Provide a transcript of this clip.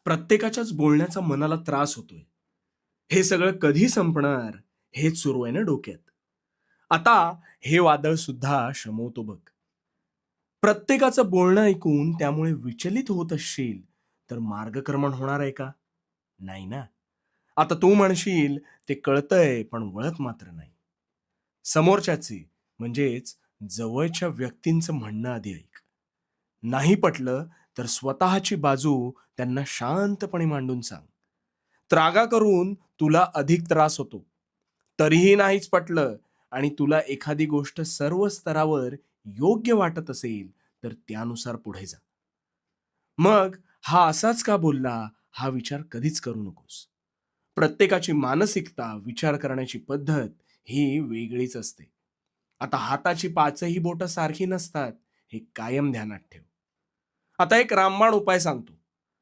प्रत्येकाच्याच बोलण्याचा मनाला त्रास होतोय. हे सगळं कधी संपणार हेच सुरू आहे ना डोक्यात. आता हे वादळ सुद्धा शमवतो बघ. प्रत्येकाचं बोलणं ऐकून त्यामुळे विचलित होत असशील, तर मार्गक्रमण होणार आहे का? नाही ना. आता तू म्हणशील ते कळतंय पण वळत मात्र नाही. समोरच्याचे म्हणजेच जवळच्या व्यक्तींचं म्हणणं आधी ऐक. नाही पटलं तर स्वतःची बाजू त्यांना शांतपणे मांडून सांग. त्रागा करून तुला अधिक त्रास होतो. तरीही नाहीच पटलं आणि तुला एखादी गोष्ट सर्व स्तरावर योग्य वाटत असेल, तर त्यानुसार पुढे जा. मग हा असाच का बोलला, हा विचार कधीच करू नकोस. प्रत्येकाची मानसिकता, विचार करण्याची पद्धत ही वेगळीच असते. आता हाताची पाचही बोटं सारखी नसतात, हे कायम ध्यानात ठेव. आता एक रामबाण उपाय सांगतो.